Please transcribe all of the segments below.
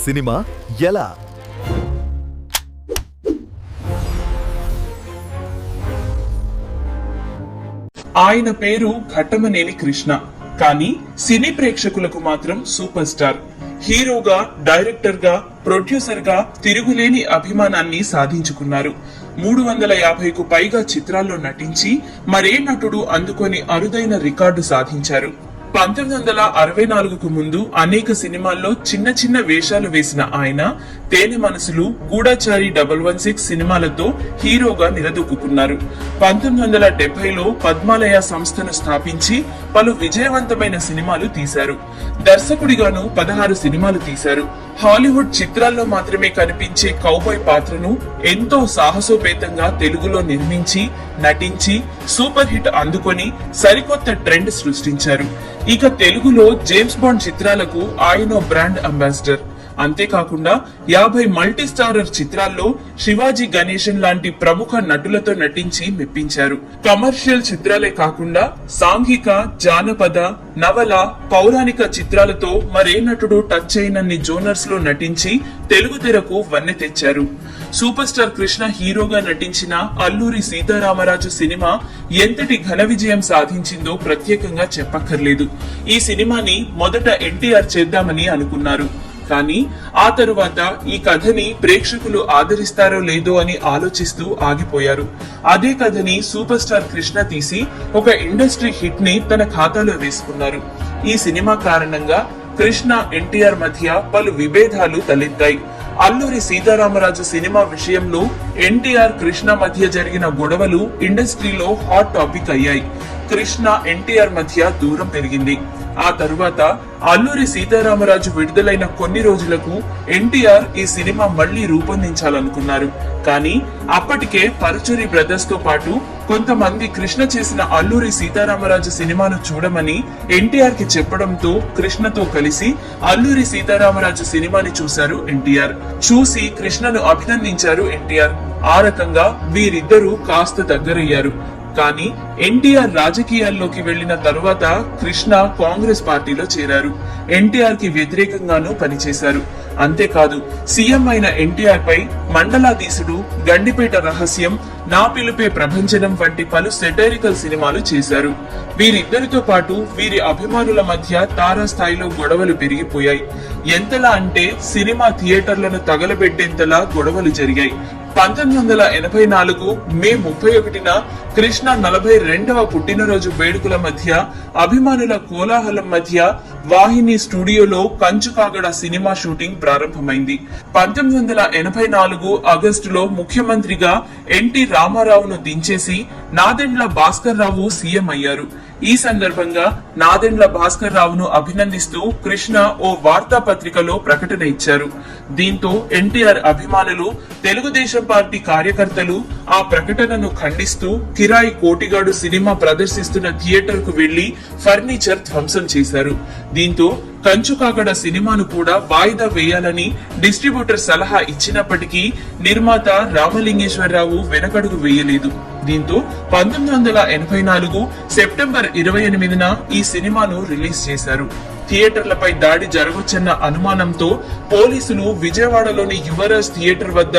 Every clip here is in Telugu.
సినిమా ఎలా? ఆయన పేరు ఘట్టమనేని కృష్ణ. కానీ సినీ ప్రేక్షకులకు మాత్రం సూపర్ స్టార్. హీరోగా, డైరెక్టర్ గా, ప్రొడ్యూసర్ గా తిరుగులేని అభిమానాన్ని సాధించుకున్నారు. 350కు పైగా చిత్రాల్లో నటించి మరే నటుడు అందుకొని అరుదైన రికార్డు సాధించారు. 1964కు ముందు అనేక సినిమాల్లో చిన్న చిన్న వేషాలు వేసిన ఆయన తేనె మనసులు, గూఢచారి 116 సినిమాలతో హీరోగా నిలదొక్కున్నారు. 1970లో పద్మాలయ సంస్థను స్థాపించి పలు విజయవంతమైన సినిమాలు తీశారు. దర్శకుడిగాను 16 సినిమాలు తీశారు. హాలీవుడ్ చిత్రాల్లో మాత్రమే కనిపించే కౌబాయ్ పాత్రను ఎంతో సాహసోపేతంగా తెలుగులో నిర్మించి, నటించి సూపర్ హిట్ అందుకొని సరికొత్త ట్రెండ్ సృష్టించారు. ఇక తెలుగులో జేమ్స్ బాండ్ చిత్రాలకు ఆయన బ్రాండ్ అంబాసిడర్. అంతేకాకుండా 50 మల్టీ స్టారర్ చిత్రాల్లో శివాజీ గణేశన్ లాంటి ప్రముఖ నటులతో నటించి మెప్పించారు. కమర్షియల్ చిత్రాలే కాకుండా సాంఘిక, జానపద, నవల, పౌరాణిక చిత్రాలతో మరే నటుడు టచ్ అయినన్ని జోనర్స్ లో నటించి తెలుగు తెరకు వన్నె తెచ్చారు. సూపర్ స్టార్ కృష్ణ హీరోగా నటించిన అల్లూరి సీతారామరాజు సినిమా ఎంతటి ఘన విజయం సాధించిందో ప్రత్యేకంగా చెప్పక్కర్లేదు. ఈ సినిమాని మొదట ఎన్టీఆర్ చేద్దామని అనుకున్నారు. కానీ ఆ తరువాత ఈ కథని ప్రేక్షకులు ఆదరిస్తారో లేదో అని ఆలోచిస్తూ ఆగిపోయారు. అదే కథని సూపర్ స్టార్ కృష్ణ తీసి ఒక ఇండస్ట్రీ హిట్ ని తన ఖాతాలో వేసుకున్నారు. ఈ సినిమా కారణంగా కృష్ణ, ఎన్టీఆర్ మధ్య పలు విభేదాలు తలెత్తాయి. అల్లూరి సీతారామరాజు సినిమా విషయంలో ఎన్టీఆర్, కృష్ణ మధ్య జరిగిన గొడవలు ఇండస్ట్రీలో హాట్ టాపిక్ అయ్యాయి. కృష్ణ, ఎన్టీఆర్ మధ్య దూరం పెరిగింది. ఆ తరువాత అల్లూరి సీతారామరాజు విడుదలైన కొన్ని రోజులకు ఎన్టీఆర్ ఈ సినిమా మళ్లీ రూపొందించాలనుకున్నారు. కానీ అప్పటికే పరుచూరి బ్రదర్స్ తో పాటు కొంతమంది కృష్ణ చేసిన అల్లూరి సీతారామరాజు సినిమాను చూడమని ఎన్టీఆర్ కి చెప్పడంతో కృష్ణతో కలిసి అల్లూరి సీతారామరాజు సినిమాని చూశారు ఎన్టీఆర్. చూసి కృష్ణను అభినందించారు ఎన్టీఆర్. ఆ రకంగా వీరిద్దరూ కాస్త దగ్గరయ్యారు. కానీ ఎన్టీఆర్ రాజకీయాల్లోకి వెళ్లిన తరువాత కృష్ణ కాంగ్రెస్ పార్టీలో చేరారు. ఎన్టీఆర్ కి వ్యతిరేకంగానూ పనిచేశారు. అంతేకాదు సీఎం అయిన ఎన్టీఆర్ పై మండలాధీశుడు, గండిపేట రహస్యం, నా పిలుపే ప్రభంజనం వంటి పలు సెటైరికల్ సినిమాలు చేశారు. వీరిద్దరితో పాటు వీరి అభిమానుల మధ్య తారాస్థాయిలో గొడవలు పెరిగిపోయాయి. ఎంతలా అంటే సినిమా థియేటర్లను తగలబెట్టేంతలా గొడవలు జరిగాయి. 1984 మే 31న కృష్ణ 42వ పుట్టినరోజు వేడుకల మధ్య అభిమానుల కోలాహలం మధ్య వాహిని స్టూడియోలో కంచుకాగడ సినిమా షూటింగ్ ప్రారంభమైంది. 1984 ఆగస్టులో ముఖ్యమంత్రిగా ఎన్టీ రామారావును దించేసి నాదెండ్ల భాస్కర్ రావు సీఎం అయ్యారు. ఈ సందర్భంగా నాదెండ్ల భాస్కర్ రావును అభినందిస్తూ కృష్ణ ఓ వార్తాపత్రికలో ప్రకటన ఇచ్చారు. దీంతో ఎన్టీఆర్ అభిమానులు, తెలుగుదేశం పార్టీ కార్యకర్తలు ఆ ప్రకటనను ఖండిస్తూ కిరాయి కోటిగాడు సినిమా ప్రదర్శిస్తున్న థియేటర్ కు వెళ్లి ఫర్నిచర్ ధ్వంసం చేశారు. దీంతో కంచుకాగడ సినిమాను కూడా వాయిదా వేయాలని డిస్ట్రిబ్యూటర్ సలహా ఇచ్చినప్పటికీ నిర్మాత రామలింగేశ్వరరావు వెనకడుగు వేయలేదు. దీంతో 1984 సెప్టెంబర్ 28న ఈ సినిమాను రిలీజ్ చేశారు. థియేటర్లపై దాడి జరగొచ్చన్న అనుమానంతో పోలీసులు విజయవాడలోని యువరాజ్ థియేటర్ వద్ద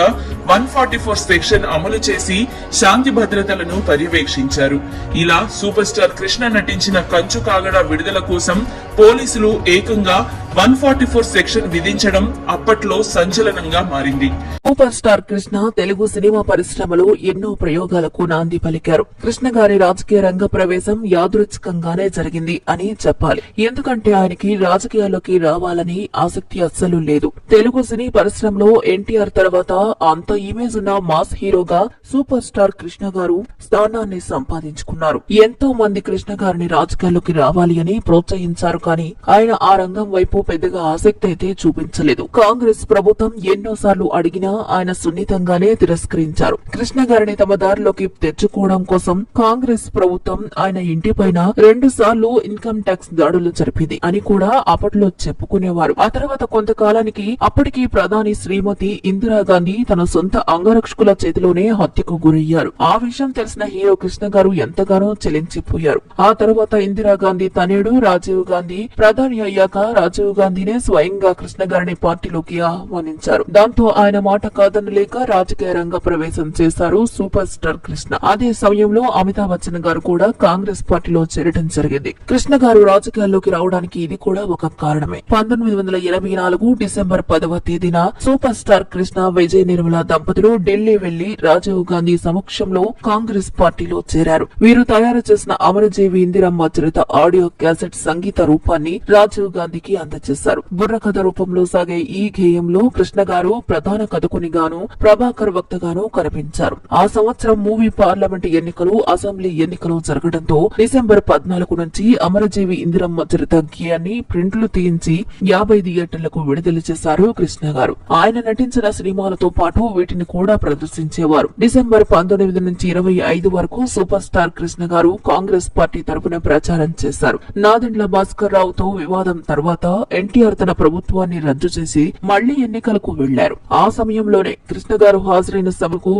144 సెక్షన్ అమలు చేసి శాంతి భద్రతలను పర్యవేక్షించారు. ఇలా సూపర్ స్టార్ కృష్ణ నటించిన కంచు కాగడ విడుదల కోసం పోలీసులు ఏకంగా 144 సెక్షన్ విధించడం అప్పట్లో సంచలనంగా మారింది. Super star Krishna Telugu cinema పరిశ్రమలో ఎన్నో ప్రయోగాలకు నాంది పలికారు. కృష్ణ గారి రాజకీయ రంగ ప్రవేశం యాదృచ్ఛికంగానే జరిగింది అని చెప్పాలి. ఎందుకంటే ఆయనకి రాజకీయాల్లోకి రావాలని ఆసక్తి అస్సలు లేదు. తెలుగు సినీ పరిశ్రమలో ఎన్టీఆర్ తర్వాత అంత ఇమేజ్ ఉన్న మాస్ హీరోగా సూపర్ స్టార్ కృష్ణ గారు స్థానాన్ని సంపాదించుకున్నారు. ఎంతో మంది కృష్ణ గారిని రాజకీయాల్లోకి రావాలి అని ప్రోత్సహించారు. కానీ ఆయన ఆ రంగం వైపు పెద్దగా ఆసక్తి అయితే చూపించలేదు. కాంగ్రెస్ ప్రభుత్వం ఎన్నోసార్లు అడిగినా ఆయన సున్నితంగానే తిరస్కరించారు. కృష్ణ గారిని తమ దారిలోకి తెచ్చుకోవడం కోసం కాంగ్రెస్ ప్రభుత్వం ఆయన ఇంటిపైన 2 సార్లు ఇన్కమ్ ట్యాక్స్ దాడులు జరిపింది అని కూడా అప్పట్లో చెప్పుకునేవారు. ఆ తర్వాత కొంతకాలానికి అప్పటికి ప్రధాని శ్రీమతి ఇందిరాగాంధీ తన సొంత అంగరక్షకుల చేతిలోనే హత్యకు గురయ్యారు. ఆ విషయం తెలిసిన హీరో కృష్ణ గారు ఎంతగానో చెలించిపోయారు. ఆ తర్వాత ఇందిరాగాంధీ తనయుడు రాజీవ్ గాంధీ ప్రధాని అయ్యాక రాజీవ్ గాంధీనే స్వయంగా కృష్ణ గారిని పార్టీలోకి ఆహ్వానించారు. దాంతో ఆయన మాట కాదనలేక రాజకీయ రంగ ప్రవేశం చేశారు సూపర్ స్టార్ కృష్ణ. అదే సమయంలో అమితాబ్ బచ్చన్ గారు కూడా కాంగ్రెస్ పార్టీలో చేరడం జరిగింది. కృష్ణ గారు రాజకీయాల్లోకి రావడానికి ఇది కూడా ఒక కారణమే. 1984 డిసెంబర్ 10వ తేదీన సూపర్ స్టార్ కృష్ణ విజయ్ నిర్మల దంపతులు ఢిల్లీ వెళ్లి రాజీవ్ గాంధీ సమక్షంలో కాంగ్రెస్ పార్టీలో చేరారు. వీరు తయారు చేసిన అమరజీవి ఇందిరమ్మ చరిత ఆడియో క్యాసెట్ సంగీత రూపాన్ని రాజీవ్ గాంధీకి అందజేశారు. బుర్రకథ రూపంలో సాగే ఈ గేయంలో కృష్ణ గారు ప్రధాన కథకునిగాను ప్రభాకర్ వక్తగాను కనిపించారు. ఆ సంవత్సరం మూవీ పార్లమెంట్ ఎన్నికలు అసెంబ్లీ ఎన్నికలు జరగడంతో డిసెంబర్ 14 నుంచి అమరజీవి ఇందిరమ్మ చరిత గేయాన్ని ప్రింట్లు తీయించి 50 థియేటర్లకు విడుదల చేశారు కృష్ణ గారు. ఆయన నటించిన సినిమాలతో పాటు వీటిని కూడా ప్రదర్శించేవారు. డిసెంబర్ 19 నుంచి 25 వరకు సూపర్ స్టార్ కృష్ణ గారు కాంగ్రెస్ పార్టీ తరపున ప్రచారం చేశారు. నాదెండ్ల భాస్కర్ రావుతో వివాదం తర్వాత ఎన్టీఆర్ తన ప్రభుత్వాన్ని రద్దు చేసి మళ్లీ ఎన్నికలకు వెళ్లారు. ఆ సమయంలోనే కృష్ణ గారు హాజరైన సభకు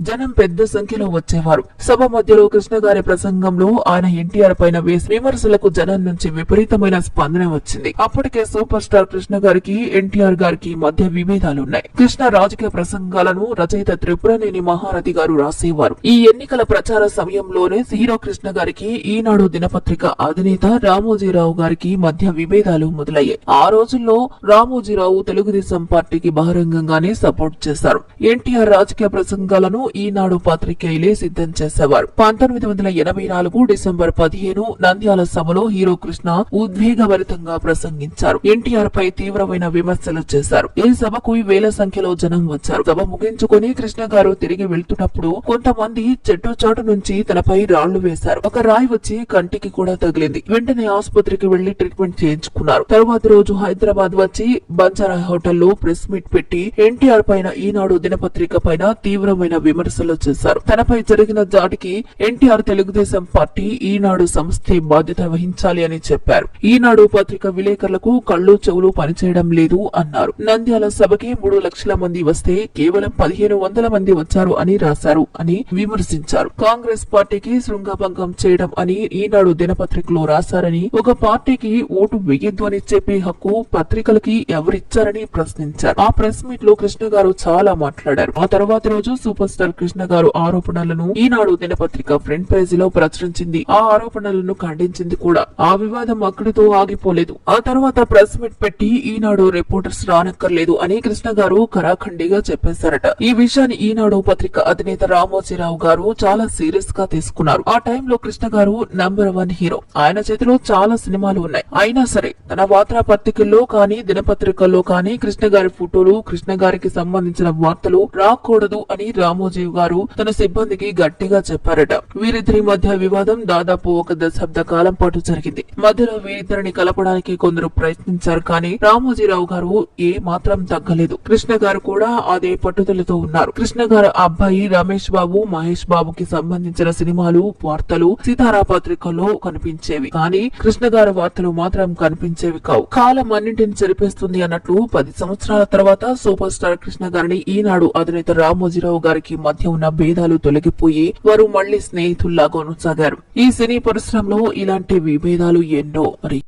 జనం పెద్ద సంఖ్యలో వచ్చేవారు. సభ మధ్యలో కృష్ణ గారి ప్రసంగంలో ఆయన ఎన్టీఆర్ పైన వేసిన విమర్శలకు జనం నుంచి విపరీతమైన స్పందన వచ్చింది. అప్పటికే సూపర్ స్టార్ కృష్ణ గారికి ఎన్టీఆర్ గారికి మధ్య విభేదాలున్నాయి. కృష్ణ రాజకీయ ప్రసంగాలను రచయిత త్రిపురనేని మహారథి గారు రాసేవారు. ఈ ఎన్నికల ప్రచార సమయంలోనే హీరో కృష్ణ గారికి ఈనాడు దినపత్రిక అధినేత రామోజీరావు గారికి మధ్య విభేదాలు మొదలయ్యాయి. ఆ రోజుల్లో రామోజీరావు తెలుగుదేశం పార్టీకి బహిరంగంగానే సపోర్ట్ చేశారు. ఎన్టీఆర్ రాజకీయ ప్రసంగాలను ఈనాడు పాత్రికేయులే సిద్ధం చేసేవారు. 1984 డిసెంబర్ 15 నంద్యాల సభలో హీరో కృష్ణ ఉద్వేగభరితంగా ప్రసంగించారు. ఎన్టీఆర్ పై తీవ్రమైన విమర్శలు చేశారు. ఈ సభకు వేల సంఖ్యలో జనం వచ్చారు. సభ ముగించుకుని కృష్ణ గారు తిరిగి వెళ్తున్నప్పుడు కొంతమంది చెట్టు చాటు నుంచి తనపై రాళ్లు వేశారు. ఒక రాయి వచ్చి కంటికి కూడా తగిలింది. వెంటనే ఆసుపత్రికి వెళ్లి ట్రీట్మెంట్ చేయించుకున్నారు. తరువాత రోజు హైదరాబాద్ వచ్చి బంజారా హోటల్లో ప్రెస్ మీట్ పెట్టి ఎన్టీఆర్ పైన ఈనాడు దినపత్రిక పైన తీవ్రమైన విమర్శలు చేశారు. తనపై జరిగిన దాడికి ఎన్టీఆర్ తెలుగుదేశం పార్టీ ఈనాడు సంస్థే బాధ్యత వహించాలి అని చెప్పారు. ఈనాడు పత్రిక విలేకరులకు కళ్ళు చెవులు పనిచేయడం లేదు అన్నారు. నంద్యాల సభకి 3 లక్షల మంది వస్తే కేవలం 1500 మంది వచ్చారు అని రాశారు అని విమర్శించారు. కాంగ్రెస్ పార్టీకి శృంగభంగం చేయడం అని ఈనాడు దినపత్రికలో రాశారని, ఒక పార్టీకి ఓటు వేయొద్దు అని చెప్పే హక్కు పత్రికలకి ఎవరిచ్చారని ప్రశ్నించారు. ఆ ప్రెస్ మీట్ లో కృష్ణ గారు చాలా మాట్లాడారు. ఆ తర్వాత రోజు సూపర్ స్టార్ కృష్ణ గారు ఆరోపణలను ఈనాడు దినపత్రిక ఫ్రంట్ పేజీ లో ప్రచురించింది. ఆ ఆరోపణలను ఖండించింది కూడా. ఆ వివాదం అక్కడితో ఆగిపోలేదు. ఆ తర్వాత ప్రెస్ మీట్ పెట్టి ఈనాడు రిపోర్టర్స్ రానక్కర్లేదు అని కృష్ణ గారు కరాఖండిగా చెప్పేశారట. ఈ విషయాన్ని ఈనాడు పత్రిక అధినేత రామోజీరావు గారు చాలా సీరియస్ గా తీసుకున్నారు. ఆ టైంలో కృష్ణ గారు నంబర్ 1 హీరో. ఆయన చేతిలో చాలా సినిమాలు ఉన్నాయి. అయినా సరే తన వార్తా పత్రికల్లో కానీ దినపత్రికల్లో కానీ కృష్ణ గారి ఫోటోలు, కృష్ణ గారికి సంబంధించిన వార్తలు రాకూడదు అని రామోజీ గారు తన సిబ్బందికి గట్టిగా చెప్పారట. వీరిద్దరి మధ్య వివాదం దాదాపు 1 దశాబ్ద కాలం పాటు జరిగింది. మధ్యలో వీరిద్దరిని కలపడానికి కొందరు ప్రయత్నించారు కానీ రామోజీరావు గారు ఏ మాత్రం తగ్గలేదు. కృష్ణ గారు కూడా అదే పట్టుదలతో ఉన్నారు. కృష్ణ గారు అబ్బాయి రమేష్ బాబు, మహేష్ బాబుకి సంబంధించిన సినిమాలు, వార్తలు సితారా పత్రికల్లో కనిపించేవి కానీ కృష్ణ గారి వార్తలు మాత్రం కనిపించేవి కావు. కాలం అన్నింటిని చెరిపేస్తుంది అన్నట్లు 10 సంవత్సరాల తర్వాత సూపర్ స్టార్ కృష్ణ గారిని ఈనాడు అధినేత రామోజీరావు గారికి మధ్య ఉన్న భేదాలు తొలగిపోయి వారు మళ్లీ స్నేహితుల్లా కొనసాగారు. ఈ సినీ పరిశ్రమలో ఇలాంటి విభేదాలు ఎన్నో. మరి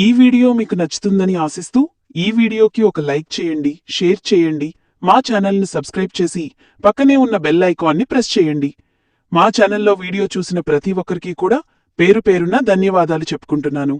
ఈ వీడియో మీకు నచ్చుతుందని ఆశిస్తూ ఈ వీడియోకి ఒక లైక్ చేయండి, షేర్ చేయండి, మా ఛానల్ ని సబ్స్క్రైబ్ చేసి పక్కనే ఉన్న బెల్ ఐకాన్ ని ప్రెస్ చేయండి. మా ఛానల్లో వీడియో చూసిన ప్రతి ఒక్కరికి కూడా పేరు పేరున ధన్యవాదాలు చెప్పుకుంటున్నాను.